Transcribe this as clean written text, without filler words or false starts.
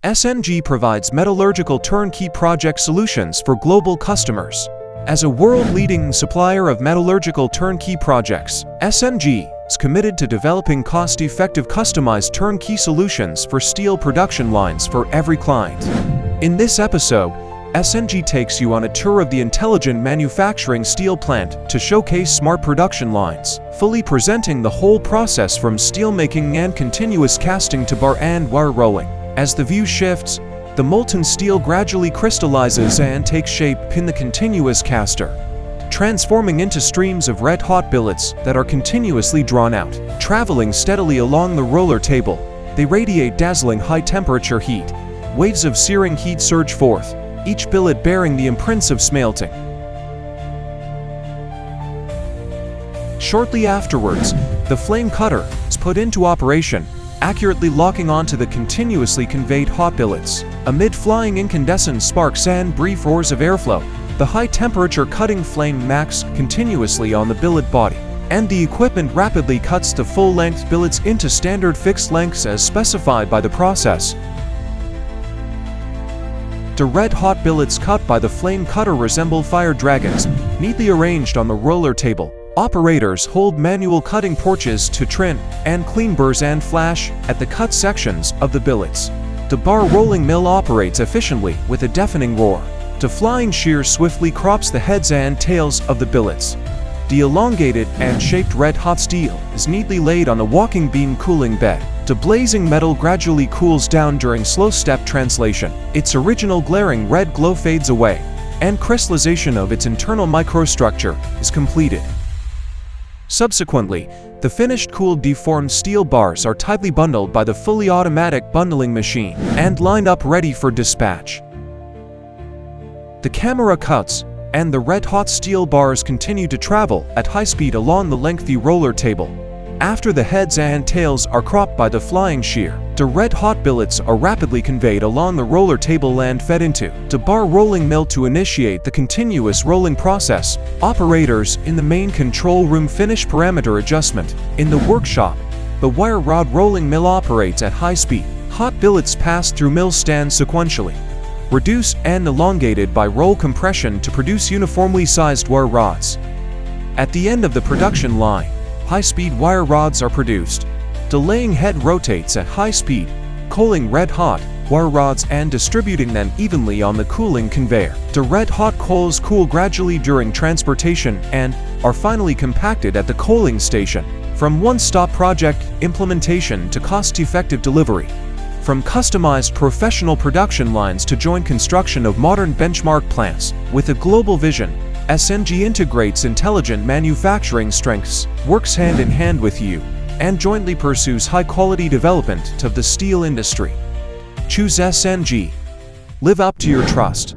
SMG provides metallurgical turnkey project solutions for global customers. As a world-leading supplier of metallurgical turnkey projects, SMG is committed to developing cost-effective customized turnkey solutions for steel production lines for every client. In this episode, SMG takes you on a tour of the intelligent manufacturing steel plant to showcase smart production lines, fully presenting the whole process from steelmaking and continuous casting to bar and wire rolling. As the view shifts, the molten steel gradually crystallizes and takes shape in the continuous caster, transforming into streams of red-hot billets that are continuously drawn out. Traveling steadily along the roller table, they radiate dazzling high-temperature heat. Waves of searing heat surge forth, each billet bearing the imprints of smelting. Shortly afterwards, the flame cutter is put into operation, accurately locking onto the continuously conveyed hot billets. Amid flying incandescent sparks and brief roars of airflow, the high-temperature cutting flame acts continuously on the billet body, and the equipment rapidly cuts the full-length billets into standard fixed lengths as specified by the process. The red-hot billets cut by the flame cutter resemble fire dragons, neatly arranged on the roller table. Operators hold manual cutting torches to trim and clean burrs and flash at the cut sections of the billets. The bar rolling mill operates efficiently with a deafening roar. The flying shear swiftly crops the heads and tails of the billets. The elongated and shaped red-hot steel is neatly laid on the walking beam cooling bed. The blazing metal gradually cools down during slow-step translation. Its original glaring red glow fades away, and crystallization of its internal microstructure is completed. Subsequently, the finished cooled deformed steel bars are tightly bundled by the fully automatic bundling machine and lined up ready for dispatch. The camera cuts, and the red-hot steel bars continue to travel at high speed along the lengthy roller table. After the heads and tails are cropped by the flying shear, the red-hot billets are rapidly conveyed along the roller table and fed into the bar rolling mill to initiate the continuous rolling process. Operators in the main control room finish parameter adjustment. In the workshop, the wire rod rolling mill operates at high speed. Hot billets pass through mill stands sequentially, reduced and elongated by roll compression to produce uniformly sized wire rods. At the end of the production line, high-speed wire rods are produced. The laying head rotates at high speed, coaling red-hot wire rods and distributing them evenly on the cooling conveyor. The red-hot coals cool gradually during transportation and are finally compacted at the cooling station. From one-stop project implementation to cost-effective delivery, from customized professional production lines to joint construction of modern benchmark plants, with a global vision, SMG integrates intelligent manufacturing strengths, works hand in hand with you, and jointly pursues high-quality development of the steel industry. Choose SMG. Live up to your trust.